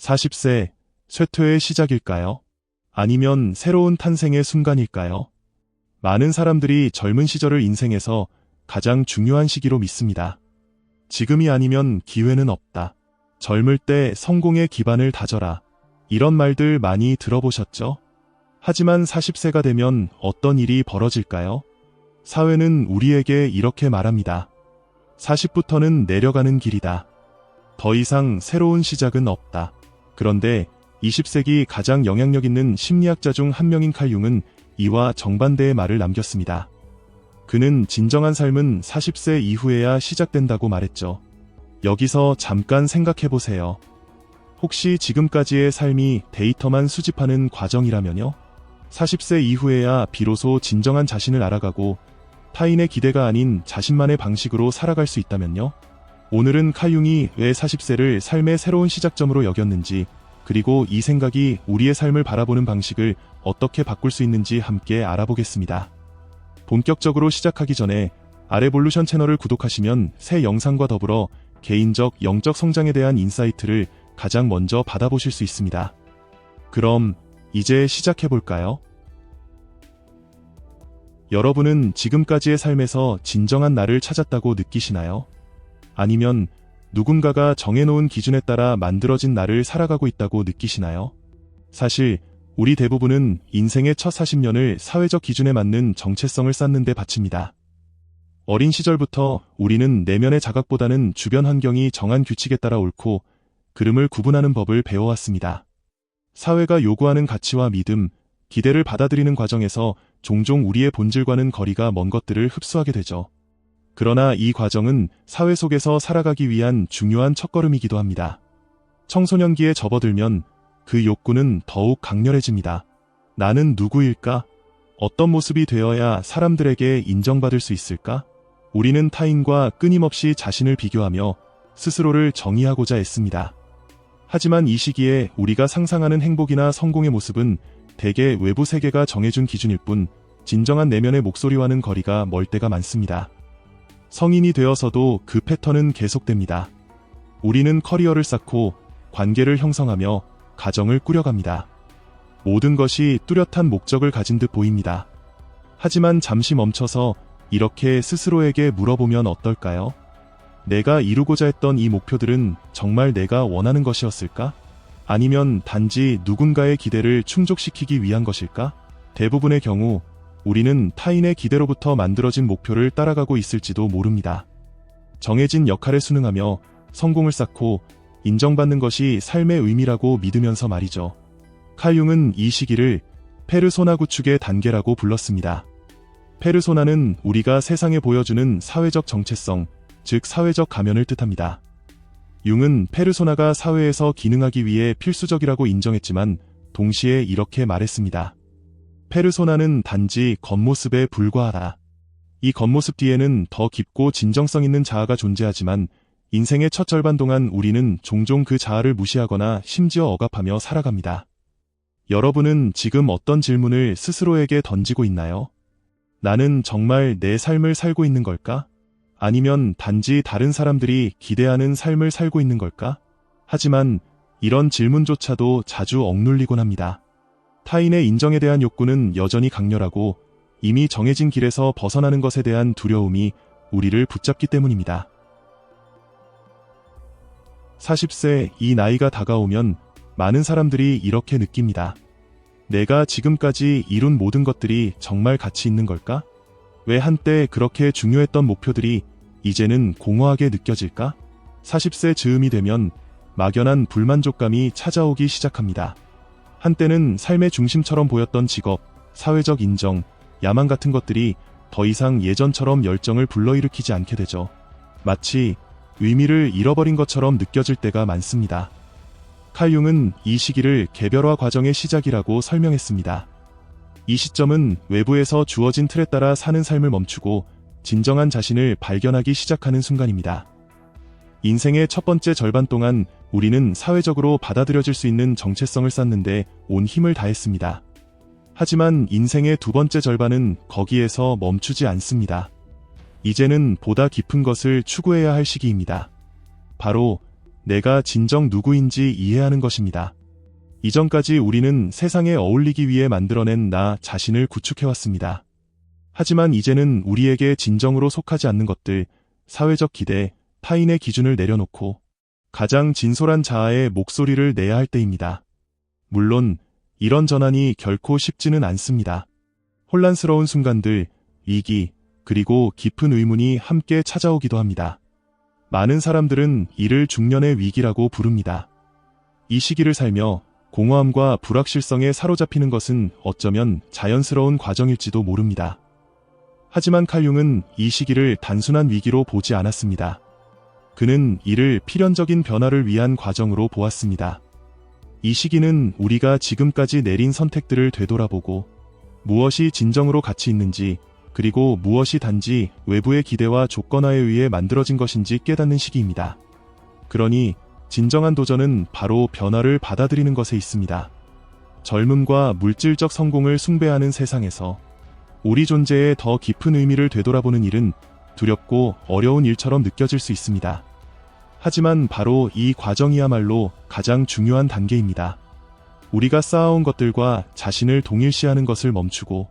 40세, 쇠퇴의 시작일까요? 아니면 새로운 탄생의 순간일까요? 많은 사람들이 젊은 시절을 인생에서 가장 중요한 시기로 믿습니다. 지금이 아니면 기회는 없다. 젊을 때 성공의 기반을 다져라. 이런 말들 많이 들어보셨죠? 하지만 40세가 되면 어떤 일이 벌어질까요? 사회는 우리에게 이렇게 말합니다. 40부터는 내려가는 길이다. 더 이상 새로운 시작은 없다. 그런데 20세기 가장 영향력 있는 심리학자 중 한 명인 칼 융은 이와 정반대의 말을 남겼습니다. 그는 진정한 삶은 40세 이후에야 시작된다고 말했죠. 여기서 잠깐 생각해보세요. 혹시 지금까지의 삶이 데이터만 수집하는 과정이라면요? 40세 이후에야 비로소 진정한 자신을 알아가고 타인의 기대가 아닌 자신만의 방식으로 살아갈 수 있다면요? 오늘은 칼 융이 왜 40세를 삶의 새로운 시작점으로 여겼는지, 그리고 이 생각이 우리의 삶을 바라보는 방식을 어떻게 바꿀 수 있는지 함께 알아보겠습니다. 본격적으로 시작하기 전에 아레볼루션 채널을 구독하시면 새 영상과 더불어 개인적 영적 성장에 대한 인사이트를 가장 먼저 받아보실 수 있습니다. 그럼 이제 시작해볼까요? 여러분은 지금까지의 삶에서 진정한 나를 찾았다고 느끼시나요? 아니면 누군가가 정해놓은 기준에 따라 만들어진 나를 살아가고 있다고 느끼시나요? 사실 우리 대부분은 인생의 첫 40년을 사회적 기준에 맞는 정체성을 쌓는 데 바칩니다. 어린 시절부터 우리는 내면의 자각보다는 주변 환경이 정한 규칙에 따라 옳고 그름을 구분하는 법을 배워왔습니다. 사회가 요구하는 가치와 믿음, 기대를 받아들이는 과정에서 종종 우리의 본질과는 거리가 먼 것들을 흡수하게 되죠. 그러나 이 과정은 사회 속에서 살아가기 위한 중요한 첫걸음이기도 합니다. 청소년기에 접어들면 그 욕구는 더욱 강렬해집니다. 나는 누구일까? 어떤 모습이 되어야 사람들에게 인정받을 수 있을까? 우리는 타인과 끊임없이 자신을 비교하며 스스로를 정의하고자 애씁니다. 하지만 이 시기에 우리가 상상하는 행복이나 성공의 모습은 대개 외부 세계가 정해준 기준일 뿐 진정한 내면의 목소리와는 거리가 멀 때가 많습니다. 성인이 되어서도 그 패턴은 계속됩니다. 우리는 커리어를 쌓고 관계를 형성하며 가정을 꾸려갑니다. 모든 것이 뚜렷한 목적을 가진 듯 보입니다. 하지만 잠시 멈춰서 이렇게 스스로에게 물어보면 어떨까요? 내가 이루고자 했던 이 목표들은 정말 내가 원하는 것이었을까? 아니면 단지 누군가의 기대를 충족시키기 위한 것일까? 대부분의 경우 우리는 타인의 기대로부터 만들어진 목표를 따라가고 있을지도 모릅니다. 정해진 역할에 순응하며 성공을 쌓고 인정받는 것이 삶의 의미라고 믿으면서 말이죠. 칼 융은 이 시기를 페르소나 구축의 단계라고 불렀습니다. 페르소나는 우리가 세상에 보여주는 사회적 정체성, 즉 사회적 가면을 뜻합니다. 융은 페르소나가 사회에서 기능하기 위해 필수적이라고 인정했지만 동시에 이렇게 말했습니다. 페르소나는 단지 겉모습에 불과하다. 이 겉모습 뒤에는 더 깊고 진정성 있는 자아가 존재하지만 인생의 첫 절반 동안 우리는 종종 그 자아를 무시하거나 심지어 억압하며 살아갑니다. 여러분은 지금 어떤 질문을 스스로에게 던지고 있나요? 나는 정말 내 삶을 살고 있는 걸까? 아니면 단지 다른 사람들이 기대하는 삶을 살고 있는 걸까? 하지만 이런 질문조차도 자주 억눌리곤 합니다. 타인의 인정에 대한 욕구는 여전히 강렬하고 이미 정해진 길에서 벗어나는 것에 대한 두려움이 우리를 붙잡기 때문입니다. 40세 이 나이가 다가오면 많은 사람들이 이렇게 느낍니다. 내가 지금까지 이룬 모든 것들이 정말 가치 있는 걸까? 왜 한때 그렇게 중요했던 목표들이 이제는 공허하게 느껴질까? 40세 즈음이 되면 막연한 불만족감이 찾아오기 시작합니다. 한때는 삶의 중심처럼 보였던 직업, 사회적 인정, 야망 같은 것들이 더 이상 예전처럼 열정을 불러일으키지 않게 되죠. 마치 의미를 잃어버린 것처럼 느껴질 때가 많습니다. 칼 융은 이 시기를 개별화 과정의 시작이라고 설명했습니다. 이 시점은 외부에서 주어진 틀에 따라 사는 삶을 멈추고 진정한 자신을 발견하기 시작하는 순간입니다. 인생의 첫 번째 절반 동안 우리는 사회적으로 받아들여질 수 있는 정체성을 쌓는데 온 힘을 다했습니다. 하지만 인생의 두 번째 절반은 거기에서 멈추지 않습니다. 이제는 보다 깊은 것을 추구해야 할 시기입니다. 바로 내가 진정 누구인지 이해하는 것입니다. 이전까지 우리는 세상에 어울리기 위해 만들어낸 나 자신을 구축해왔습니다. 하지만 이제는 우리에게 진정으로 속하지 않는 것들, 사회적 기대, 타인의 기준을 내려놓고 가장 진솔한 자아의 목소리를 내야 할 때입니다. 물론 이런 전환이 결코 쉽지는 않습니다. 혼란스러운 순간들, 위기, 그리고 깊은 의문이 함께 찾아오기도 합니다. 많은 사람들은 이를 중년의 위기라고 부릅니다. 이 시기를 살며 공허함과 불확실성에 사로잡히는 것은 어쩌면 자연스러운 과정일지도 모릅니다. 하지만 칼융은 이 시기를 단순한 위기로 보지 않았습니다. 그는 이를 필연적인 변화를 위한 과정으로 보았습니다. 이 시기는 우리가 지금까지 내린 선택들을 되돌아보고 무엇이 진정으로 가치 있는지, 그리고 무엇이 단지 외부의 기대와 조건화에 의해 만들어진 것인지 깨닫는 시기입니다. 그러니 진정한 도전은 바로 변화를 받아들이는 것에 있습니다. 젊음과 물질적 성공을 숭배하는 세상에서 우리 존재의 더 깊은 의미를 되돌아보는 일은 두렵고 어려운 일처럼 느껴질 수 있습니다. 하지만 바로 이 과정이야말로 가장 중요한 단계입니다. 우리가 쌓아온 것들과 자신을 동일시하는 것을 멈추고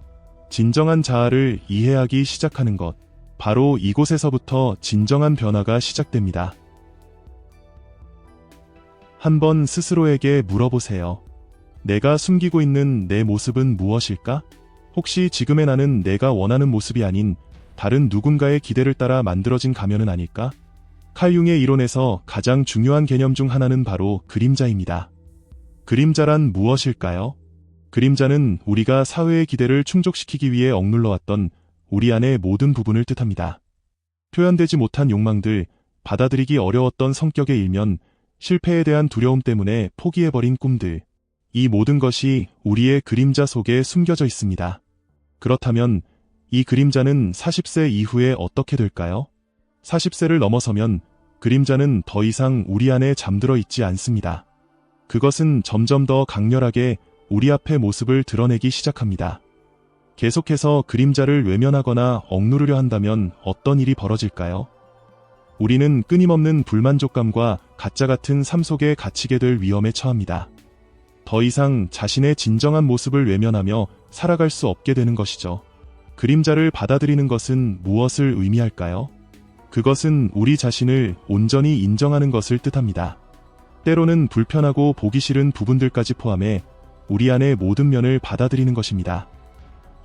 진정한 자아를 이해하기 시작하는 것, 바로 이곳에서부터 진정한 변화가 시작됩니다. 한번 스스로에게 물어보세요. 내가 숨기고 있는 내 모습은 무엇일까? 혹시 지금의 나는 내가 원하는 모습이 아닌 다른 누군가의 기대를 따라 만들어진 가면은 아닐까? 칼융의 이론에서 가장 중요한 개념 중 하나는 바로 그림자입니다. 그림자란 무엇일까요? 그림자는 우리가 사회의 기대를 충족시키기 위해 억눌러왔던 우리 안의 모든 부분을 뜻합니다. 표현되지 못한 욕망들, 받아들이기 어려웠던 성격의 일면, 실패에 대한 두려움 때문에 포기해버린 꿈들, 이 모든 것이 우리의 그림자 속에 숨겨져 있습니다. 그렇다면 이 그림자는 40세 이후에 어떻게 될까요? 40세를 넘어서면 그림자는 더 이상 우리 안에 잠들어 있지 않습니다. 그것은 점점 더 강렬하게 우리 앞의 모습을 드러내기 시작합니다. 계속해서 그림자를 외면하거나 억누르려 한다면 어떤 일이 벌어질까요? 우리는 끊임없는 불만족감과 가짜 같은 삶 속에 갇히게 될 위험에 처합니다. 더 이상 자신의 진정한 모습을 외면하며 살아갈 수 없게 되는 것이죠. 그림자를 받아들이는 것은 무엇을 의미할까요? 그것은 우리 자신을 온전히 인정하는 것을 뜻합니다. 때로는 불편하고 보기 싫은 부분들까지 포함해 우리 안의 모든 면을 받아들이는 것입니다.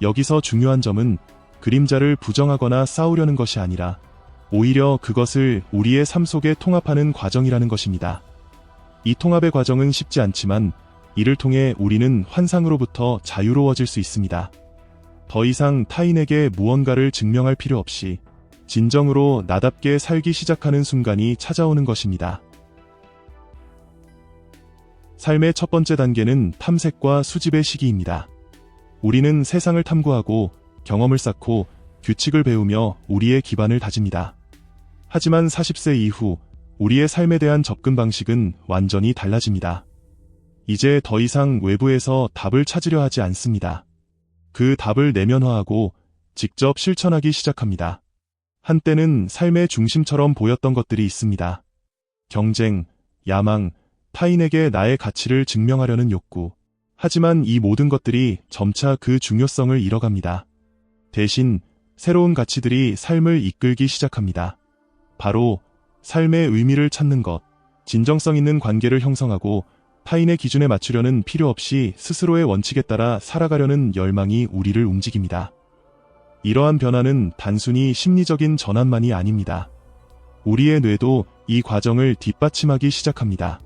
여기서 중요한 점은 그림자를 부정하거나 싸우려는 것이 아니라 오히려 그것을 우리의 삶 속에 통합하는 과정이라는 것입니다. 이 통합의 과정은 쉽지 않지만 이를 통해 우리는 환상으로부터 자유로워질 수 있습니다. 더 이상 타인에게 무언가를 증명할 필요 없이 진정으로 나답게 살기 시작하는 순간이 찾아오는 것입니다. 삶의 첫 번째 단계는 탐색과 수집의 시기입니다. 우리는 세상을 탐구하고 경험을 쌓고 규칙을 배우며 우리의 기반을 다집니다. 하지만 40세 이후 우리의 삶에 대한 접근 방식은 완전히 달라집니다. 이제 더 이상 외부에서 답을 찾으려 하지 않습니다. 그 답을 내면화하고 직접 실천하기 시작합니다. 한때는 삶의 중심처럼 보였던 것들이 있습니다. 경쟁, 야망, 타인에게 나의 가치를 증명하려는 욕구. 하지만 이 모든 것들이 점차 그 중요성을 잃어갑니다. 대신 새로운 가치들이 삶을 이끌기 시작합니다. 바로 삶의 의미를 찾는 것, 진정성 있는 관계를 형성하고 타인의 기준에 맞추려는 필요 없이 스스로의 원칙에 따라 살아가려는 열망이 우리를 움직입니다. 이러한 변화는 단순히 심리적인 전환만이 아닙니다. 우리의 뇌도 이 과정을 뒷받침하기 시작합니다.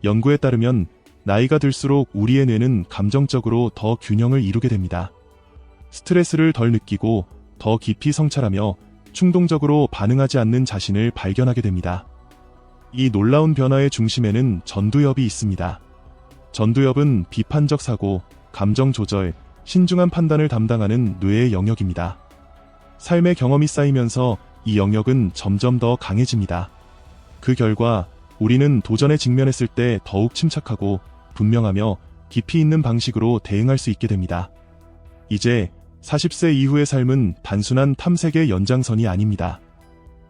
연구에 따르면 나이가 들수록 우리의 뇌는 감정적으로 더 균형을 이루게 됩니다. 스트레스를 덜 느끼고 더 깊이 성찰하며 충동적으로 반응하지 않는 자신을 발견하게 됩니다. 이 놀라운 변화의 중심에는 전두엽이 있습니다. 전두엽은 비판적 사고, 감정 조절, 신중한 판단을 담당하는 뇌의 영역입니다. 삶의 경험이 쌓이면서 이 영역은 점점 더 강해집니다. 그 결과 우리는 도전에 직면했을 때 더욱 침착하고 분명하며 깊이 있는 방식으로 대응할 수 있게 됩니다. 이제 40세 이후의 삶은 단순한 탐색의 연장선이 아닙니다.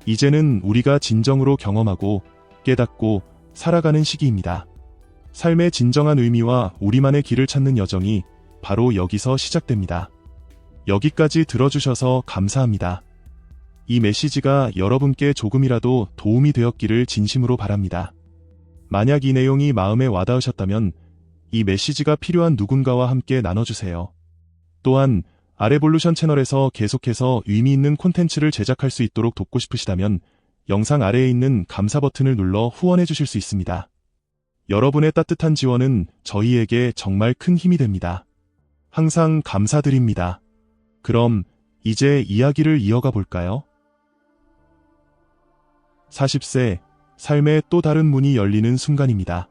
이제는 우리가 진정으로 경험하고 깨닫고 살아가는 시기입니다. 삶의 진정한 의미와 우리만의 길을 찾는 여정이 바로 여기서 시작됩니다. 여기까지 들어주셔서 감사합니다. 이 메시지가 여러분께 조금이라도 도움이 되었기를 진심으로 바랍니다. 만약 이 내용이 마음에 와닿으셨다면 이 메시지가 필요한 누군가와 함께 나눠주세요. 또한 아레볼루션 채널에서 계속해서 의미 있는 콘텐츠를 제작할 수 있도록 돕고 싶으시다면 영상 아래에 있는 감사 버튼을 눌러 후원해 주실 수 있습니다. 여러분의 따뜻한 지원은 저희에게 정말 큰 힘이 됩니다. 항상 감사드립니다. 그럼 이제 이야기를 이어가 볼까요? 40세, 삶의 또 다른 문이 열리는 순간입니다.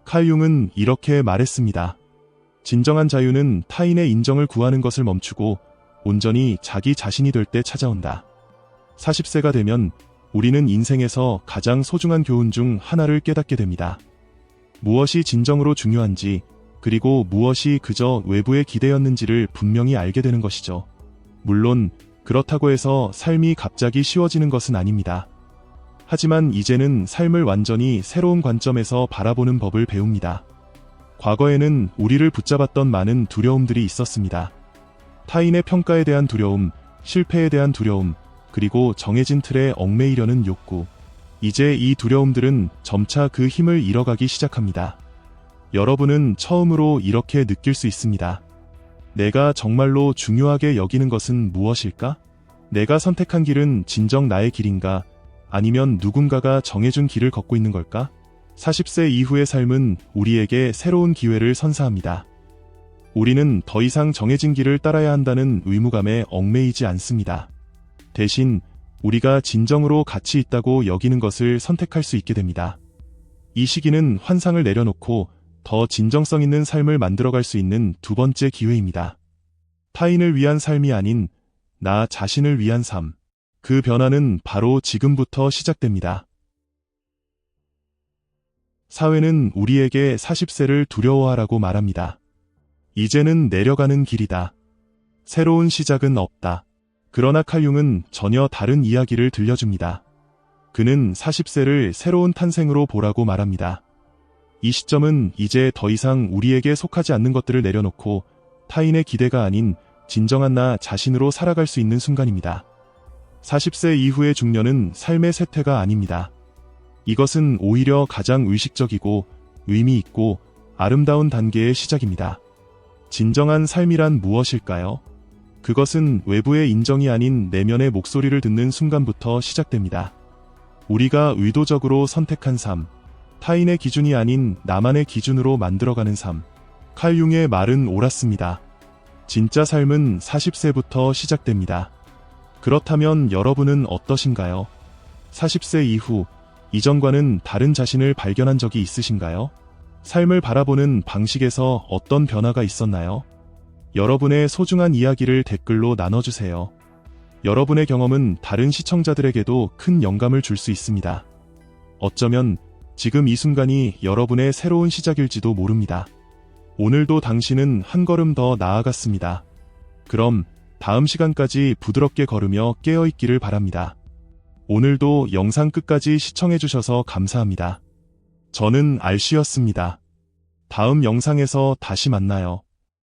칼 융은 이렇게 말했습니다. 진정한 자유는 타인의 인정을 구하는 것을 멈추고 온전히 자기 자신이 될 때 찾아온다. 40세가 되면 우리는 인생에서 가장 소중한 교훈 중 하나를 깨닫게 됩니다. 무엇이 진정으로 중요한지, 그리고 무엇이 그저 외부의 기대였는지를 분명히 알게 되는 것이죠. 물론 그렇다고 해서 삶이 갑자기 쉬워지는 것은 아닙니다. 하지만 이제는 삶을 완전히 새로운 관점에서 바라보는 법을 배웁니다. 과거에는 우리를 붙잡았던 많은 두려움들이 있었습니다. 타인의 평가에 대한 두려움, 실패에 대한 두려움, 그리고 정해진 틀에 얽매이려는 욕구. 이제 이 두려움들은 점차 그 힘을 잃어가기 시작합니다. 여러분은 처음으로 이렇게 느낄 수 있습니다. 내가 정말로 중요하게 여기는 것은 무엇일까? 내가 선택한 길은 진정 나의 길인가? 아니면 누군가가 정해준 길을 걷고 있는 걸까? 40세 이후의 삶은 우리에게 새로운 기회를 선사합니다. 우리는 더 이상 정해진 길을 따라야 한다는 의무감에 얽매이지 않습니다. 대신 우리가 진정으로 가치 있다고 여기는 것을 선택할 수 있게 됩니다. 이 시기는 환상을 내려놓고 더 진정성 있는 삶을 만들어갈 수 있는 두 번째 기회입니다. 타인을 위한 삶이 아닌 나 자신을 위한 삶. 그 변화는 바로 지금부터 시작됩니다. 사회는 우리에게 40세를 두려워하라고 말합니다. 이제는 내려가는 길이다. 새로운 시작은 없다. 그러나 칼 융은 전혀 다른 이야기를 들려줍니다. 그는 40세를 새로운 탄생으로 보라고 말합니다. 이 시점은 이제 더 이상 우리에게 속하지 않는 것들을 내려놓고 타인의 기대가 아닌 진정한 나 자신으로 살아갈 수 있는 순간입니다. 40세 이후의 중년은 삶의 쇠퇴가 아닙니다. 이것은 오히려 가장 의식적이고 의미 있고 아름다운 단계의 시작입니다. 진정한 삶이란 무엇일까요? 그것은 외부의 인정이 아닌 내면의 목소리를 듣는 순간부터 시작됩니다. 우리가 의도적으로 선택한 삶, 타인의 기준이 아닌 나만의 기준으로 만들어가는 삶. 칼 융의 말은 옳았습니다. 진짜 삶은 40세부터 시작됩니다. 그렇다면 여러분은 어떠신가요? 40세 이후 이전과는 다른 자신을 발견한 적이 있으신가요? 삶을 바라보는 방식에서 어떤 변화가 있었나요? 여러분의 소중한 이야기를 댓글로 나눠주세요. 여러분의 경험은 다른 시청자들에게도 큰 영감을 줄 수 있습니다. 어쩌면 지금 이 순간이 여러분의 새로운 시작일지도 모릅니다. 오늘도 당신은 한 걸음 더 나아갔습니다. 그럼 다음 시간까지 부드럽게 걸으며 깨어있기를 바랍니다. 오늘도 영상 끝까지 시청해주셔서 감사합니다. 저는 알씨였습니다. 다음 영상에서 다시 만나요.